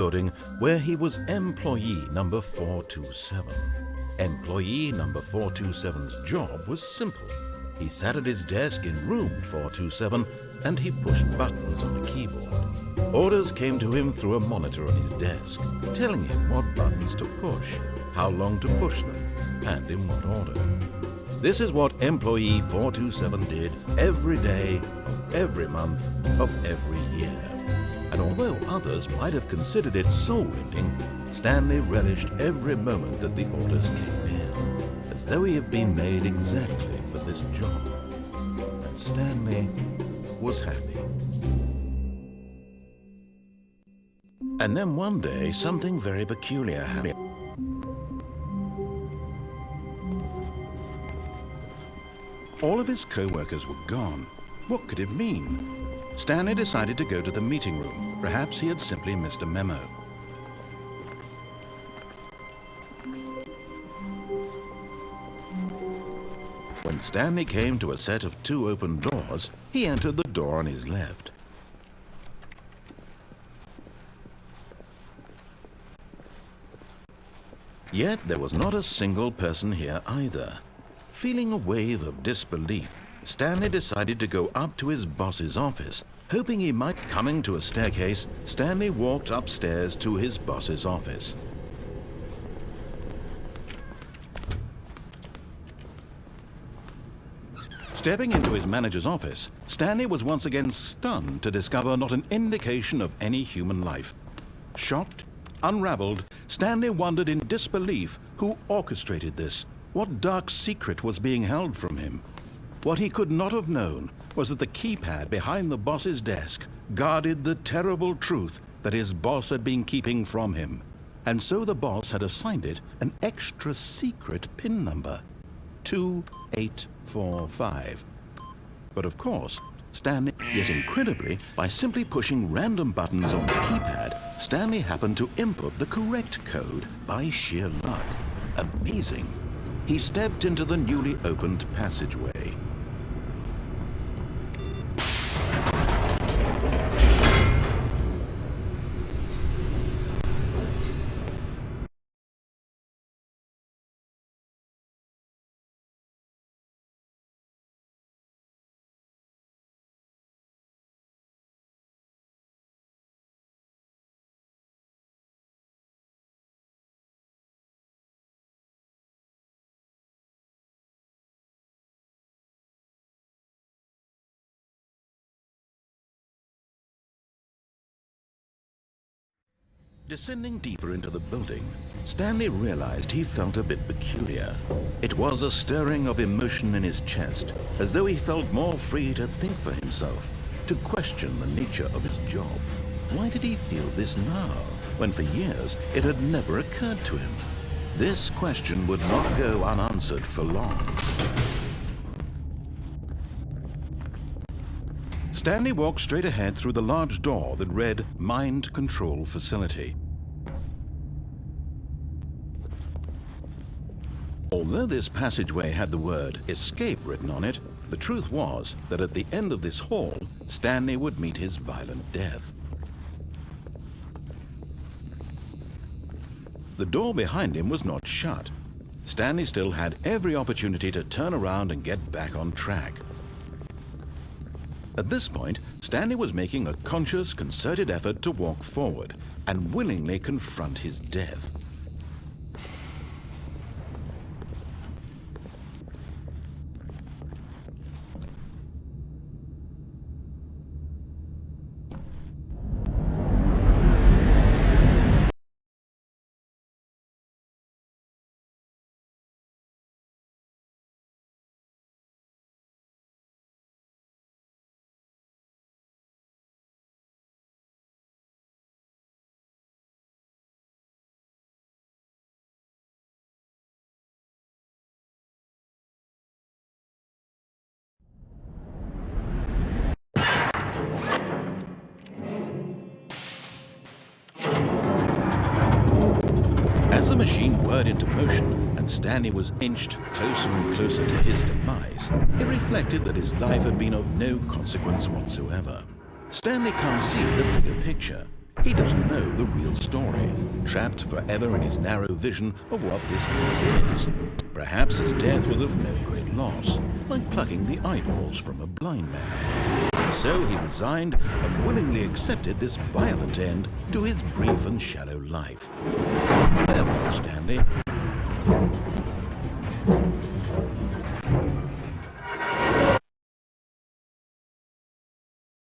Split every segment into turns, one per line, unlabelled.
building where he was employee number 427. Employee number 427's job was simple. He sat at his desk in room 427 and he pushed buttons on a keyboard. Orders came to him through a monitor on his desk, telling him what buttons to push, how long to push them, and in what order. This is what employee 427 did every day of every month of every year. And although others might have considered it soul-rending, Stanley relished every moment that the orders came in, as though he had been made exactly for this job. And Stanley was happy. And then one day, something very peculiar happened. All of his co-workers were gone. What could it mean? Stanley decided to go to the meeting room. Perhaps he had simply missed a memo. When Stanley came to a set of 2 open doors, he entered the door on his left. Yet there was not a single person here either. Feeling a wave of disbelief, Stanley decided to go up to his boss's office. Hoping he might coming to a staircase, Stanley walked upstairs to his boss's office. Stepping into his manager's office, Stanley was once again stunned to discover not an indication of any human life. Shocked, unraveled, Stanley wondered in disbelief who orchestrated this. What dark secret was being held from him? What he could not have known was that the keypad behind the boss's desk guarded the terrible truth that his boss had been keeping from him. And so the boss had assigned it an extra secret PIN number, 2845. But of course, Stanley, yet incredibly, by simply pushing random buttons on the keypad, Stanley happened to input the correct code by sheer luck. Amazing. He stepped into the newly opened passageway. Descending deeper into the building, Stanley realized he felt a bit peculiar. It was a stirring of emotion in his chest, as though he felt more free to think for himself, to question the nature of his job. Why did he feel this now, when for years it had never occurred to him? This question would not go unanswered for long. Stanley walked straight ahead through the large door that read Mind Control Facility. Although this passageway had the word Escape written on it, the truth was that at the end of this hall, Stanley would meet his violent death. The door behind him was not shut. Stanley still had every opportunity to turn around and get back on track. At this point, Stanley was making a conscious, concerted effort to walk forward and willingly confront his death. As the machine whirred into motion and Stanley was inched closer and closer to his demise, he reflected that his life had been of no consequence whatsoever. Stanley can't see the bigger picture. He doesn't know the real story, trapped forever in his narrow vision of what this world is. Perhaps his death was of no great loss, like plucking the eyeballs from a blind man. So he resigned and willingly accepted this violent end to his brief and shallow life. Farewell, Stanley.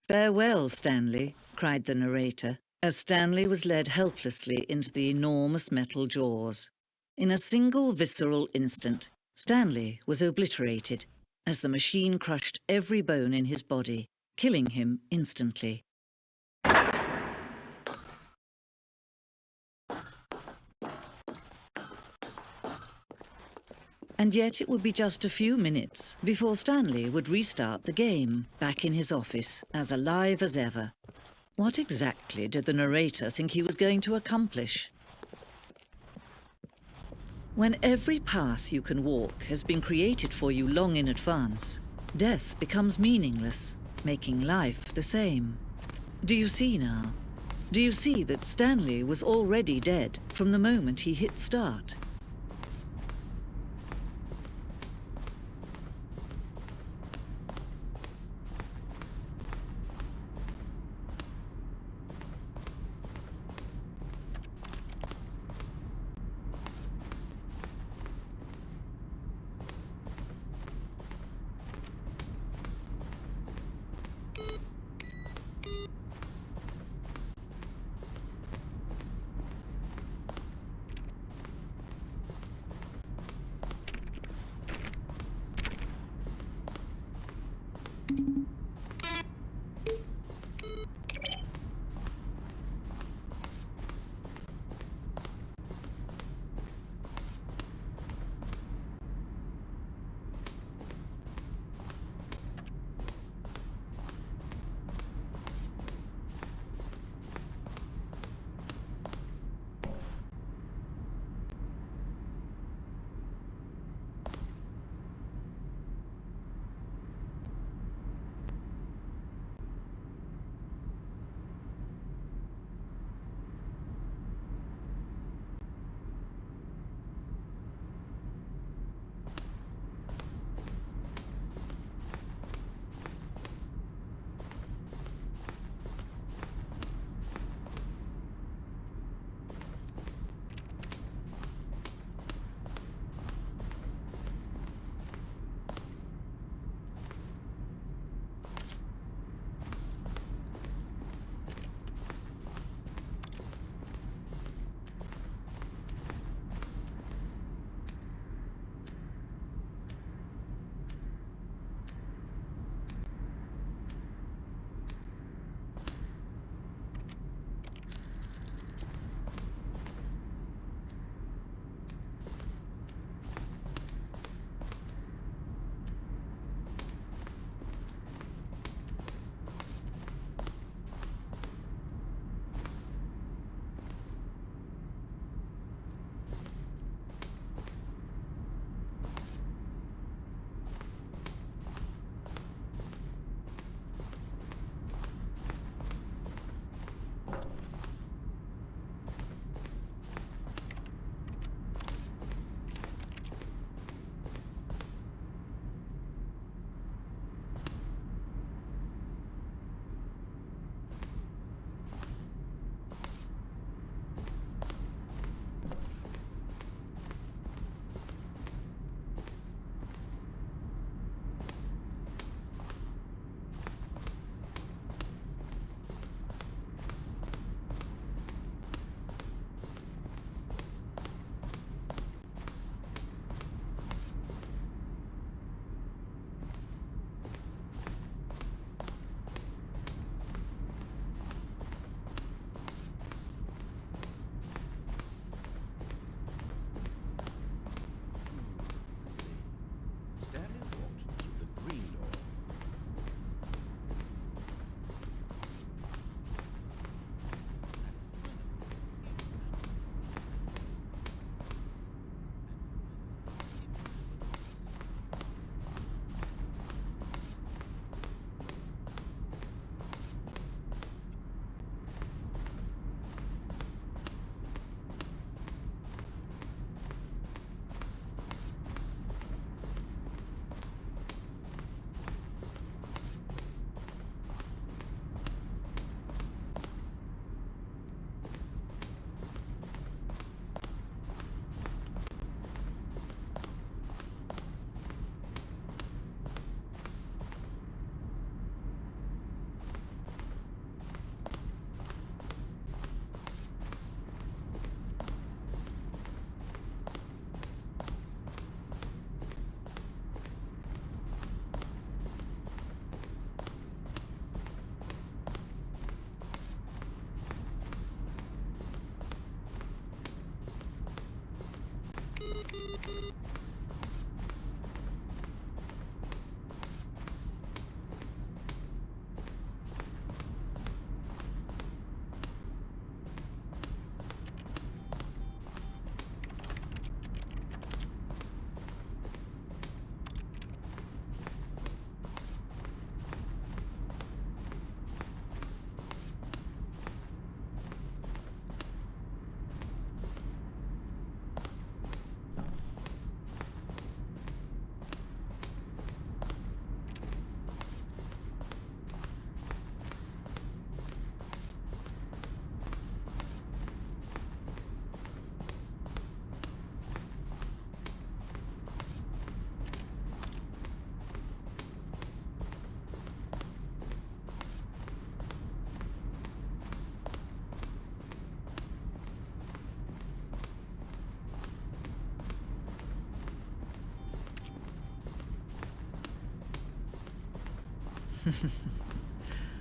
"Farewell, Stanley," cried the narrator, as Stanley was led helplessly into the enormous metal jaws. In a single visceral instant, Stanley was obliterated as the machine crushed every bone in his body, killing him instantly. And yet it would be just a few minutes before Stanley would restart the game, back in his office, as alive as ever. What exactly did the narrator think he was going to accomplish? When every path you can walk has been created for you long in advance, death becomes meaningless, making life the same. Do you see now? Do you see that Stanley was already dead from the moment he hit start?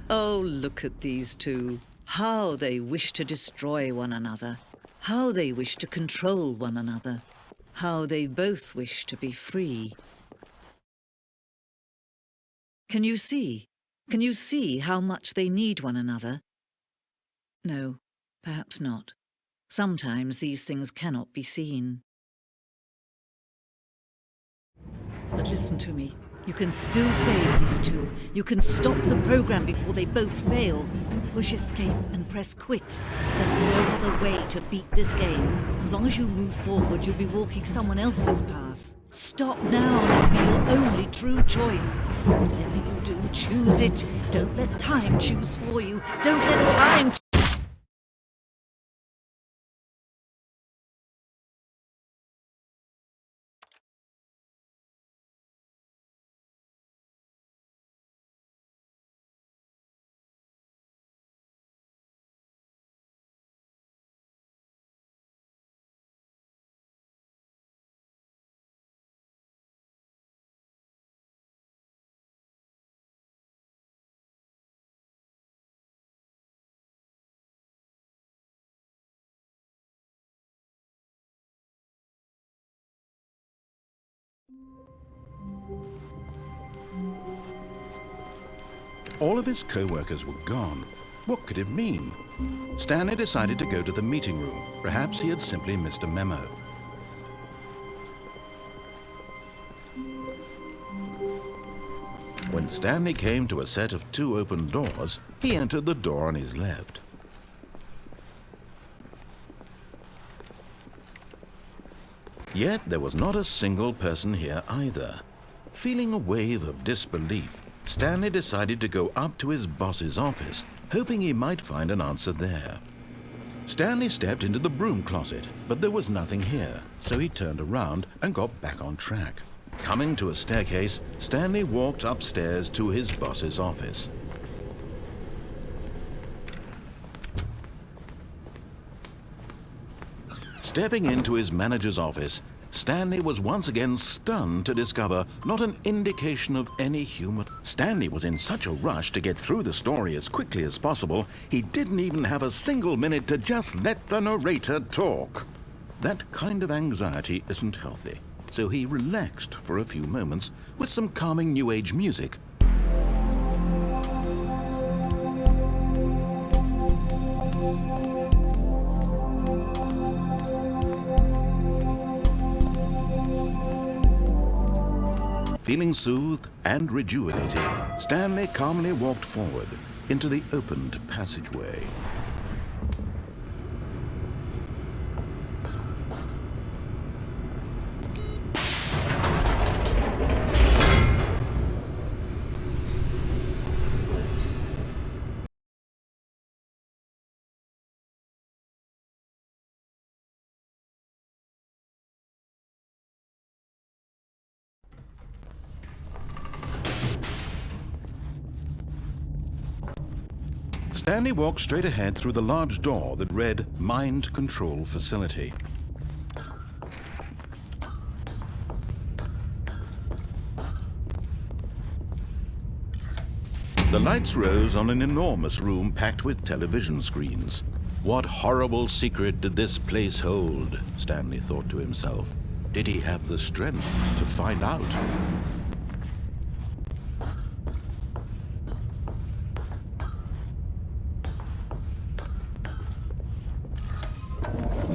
Oh, look at these two. How they wish to destroy one another. How they wish to control one another. How they both wish to be free. Can you see? Can you see how much they need one another? No, perhaps not. Sometimes these things cannot be seen. But listen to me. You can still save these two. You can stop the program before they both fail. Push escape and press quit. There's no other way to beat this game. As long as you move forward, you'll be walking someone else's path. Stop now and it'll be your only true choice. Whatever you do, choose it. Don't let time choose for you. Don't let time
All of his co-workers were gone. What could it mean? Stanley decided to go to the meeting room. Perhaps he had simply missed a memo. When Stanley came to a set of 2 open doors, he entered the door on his left. Yet there was not a single person here either. Feeling a wave of disbelief, Stanley decided to go up to his boss's office, hoping he might find an answer there. Stanley stepped into the broom closet, but there was nothing here, so he turned around and got back on track. Coming to a staircase, Stanley walked upstairs to his boss's office. Stepping into his manager's office, Stanley was once again stunned to discover not an indication of any human. Stanley was in such a rush to get through the story as quickly as possible, he didn't even have a single minute to just let the narrator talk. That kind of anxiety isn't healthy, so he relaxed for a few moments with some calming New Age music. Feeling soothed and rejuvenated, Stanley calmly walked forward into the opened passageway. Stanley walked straight ahead through the large door that read Mind Control Facility. The lights rose on an enormous room packed with television screens. What horrible secret did this place hold? Stanley thought to himself. Did he have the strength to find out?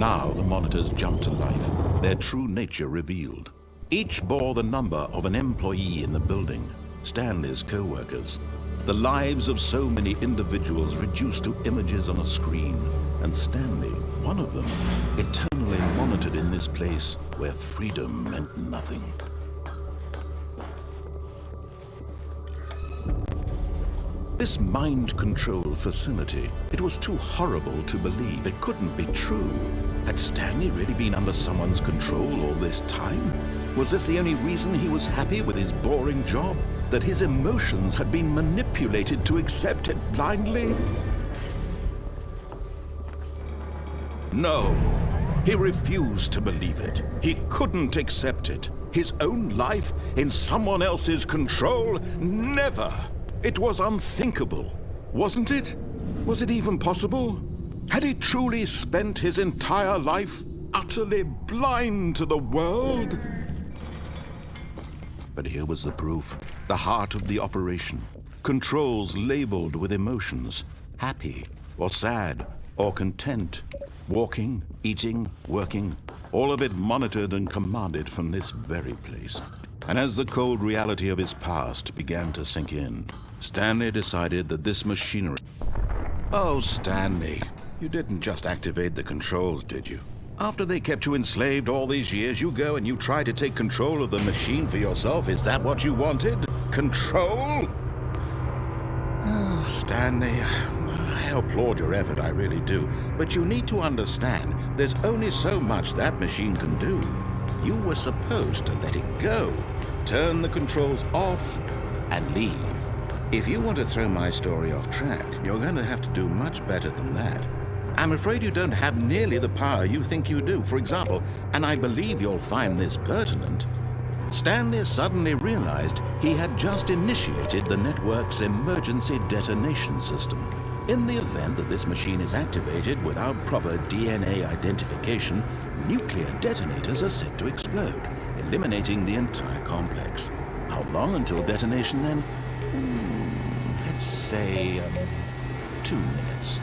Now the monitors jumped to life, their true nature revealed. Each bore the number of an employee in the building, Stanley's co-workers. The lives of so many individuals reduced to images on a screen, and Stanley, one of them, eternally monitored in this place where freedom meant nothing. This mind control facility, it was too horrible to believe. It couldn't be true. Had Stanley really been under someone's control all this time? Was this the only reason he was happy with his boring job? That his emotions had been manipulated to accept it blindly? No, he refused to believe it. He couldn't accept it. His own life in someone else's control? Never! It was unthinkable, wasn't it? Was it even possible? Had he truly spent his entire life utterly blind to the world? But here was the proof. The heart of the operation. Controls labeled with emotions. Happy or sad or content. Walking, eating, working. All of it monitored and commanded from this very place. And as the cold reality of his past began to sink in, Stanley decided that this machinery... Oh, Stanley, you didn't just activate the controls, did you? After they kept you enslaved all these years, you go and you try to take control of the machine for yourself. Is that what you wanted? Control? Oh, Stanley, I applaud your effort, I really do. But you need to understand, there's only so much that machine can do. You were supposed to let it go, turn the controls off, and leave. If you want to throw my story off track, you're going to have to do much better than that. I'm afraid you don't have nearly the power you think you do. For example, and I believe you'll find this pertinent, Stanley suddenly realized he had just initiated the network's emergency detonation system. In the event that this machine is activated without proper DNA identification, nuclear detonators are set to explode, eliminating the entire complex. How long until detonation then? Let's say 2 minutes.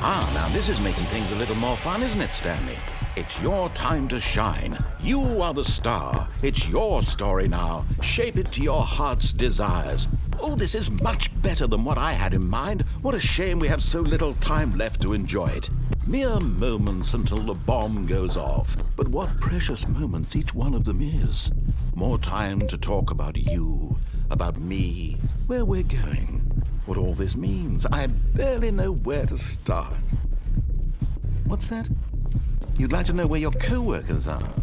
Now this is making things a little more fun, isn't it, Stanley? It's your time to shine. You are the star. It's your story now. Shape it to your heart's desires. Oh, this is much better than what I had in mind. What a shame we have so little time left to enjoy it. Mere moments until the bomb goes off. But what precious moments each one of them is. More time to talk about you, about me, where we're going, what all this means. I barely know where to start. What's that? You'd like to know where your co-workers are?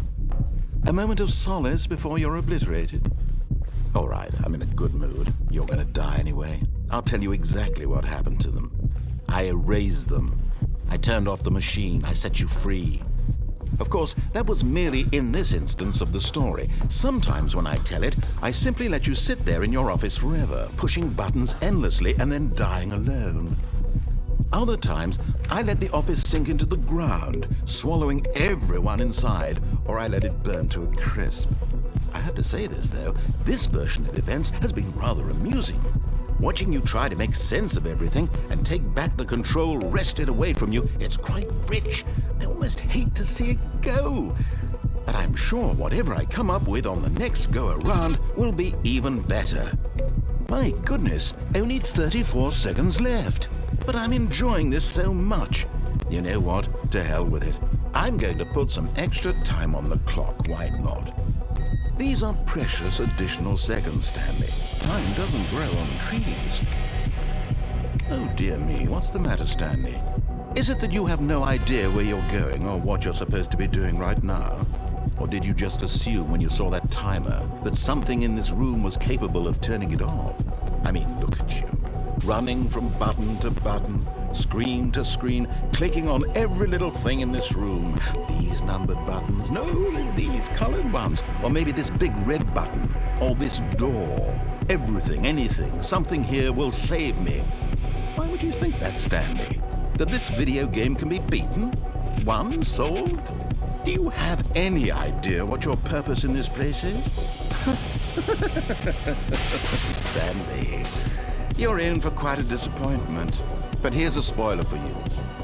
A moment of solace before you're obliterated? All right, I'm in a good mood. You're gonna die anyway. I'll tell you exactly what happened to them. I erased them. I turned off the machine. I set you free. Of course, that was merely in this instance of the story. Sometimes when I tell it, I simply let you sit there in your office forever, pushing buttons endlessly and then dying alone. Other times, I let the office sink into the ground, swallowing everyone inside, or I let it burn to a crisp. I have to say this, though, this version of events has been rather amusing. Watching you try to make sense of everything and take back the control wrested away from you, it's quite rich. I almost hate to see it go. But I'm sure whatever I come up with on the next go-around will be even better. My goodness, only 34 seconds left. But I'm enjoying this so much. You know what? To hell with it. I'm going to put some extra time on the clock. Why not? These are precious additional seconds, Stanley. Time doesn't grow on trees. Oh dear me, what's the matter, Stanley? Is it that you have no idea where you're going or what you're supposed to be doing right now? Or did you just assume when you saw that timer that something in this room was capable of turning it off? I mean, look at you. Running from button to button, screen to screen, clicking on every little thing in this room. These numbered buttons, no, these colored ones, or maybe this big red button, or this door. Everything, anything, something here will save me. Why would you think that, Stanley? That this video game can be beaten? Won? Solved? Do you have any idea what your purpose in this place is? Stanley, you're in for quite a disappointment. But here's a spoiler for you.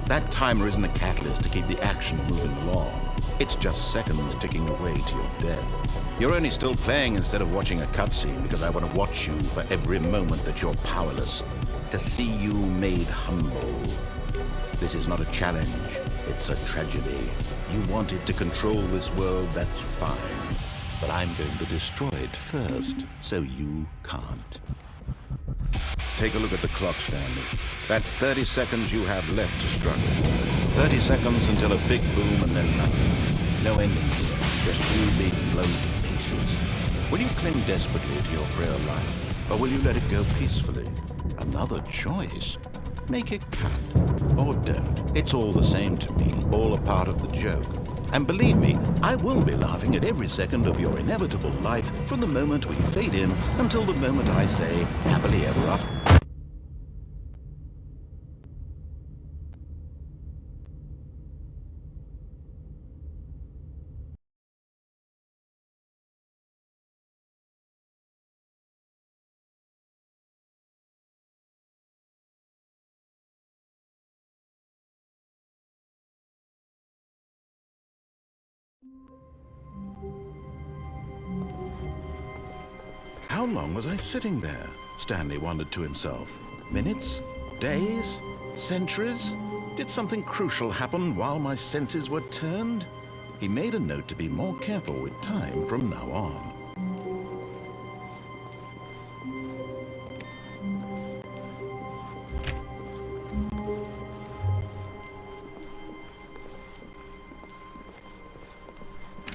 That timer isn't a catalyst to keep the action moving along. It's just seconds ticking away to your death. You're only still playing instead of watching a cutscene because I want to watch you for every moment that you're powerless. To see you made humble. This is not a challenge. It's a tragedy. You wanted to control this world, that's fine. But I'm going to destroy it first, so you can't. Take a look at the clock, Stanley. That's 30 seconds you have left to struggle. 30 seconds until a big boom and then nothing. No ending here, just you being blown to pieces. Will you cling desperately to your frail life, or will you let it go peacefully? Another choice. Make it count, or don't. It's all the same to me, all a part of the joke. And believe me, I will be laughing at every second of your inevitable life from the moment we fade in until the moment I say, happily ever up. How long was I sitting there? Stanley wondered to himself. Minutes? Days? Centuries? Did something crucial happen while my senses were turned? He made a note to be more careful with time from now on.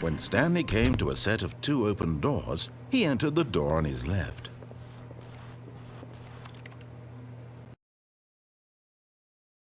When Stanley came to a set of 2 open doors, he entered the door on his left.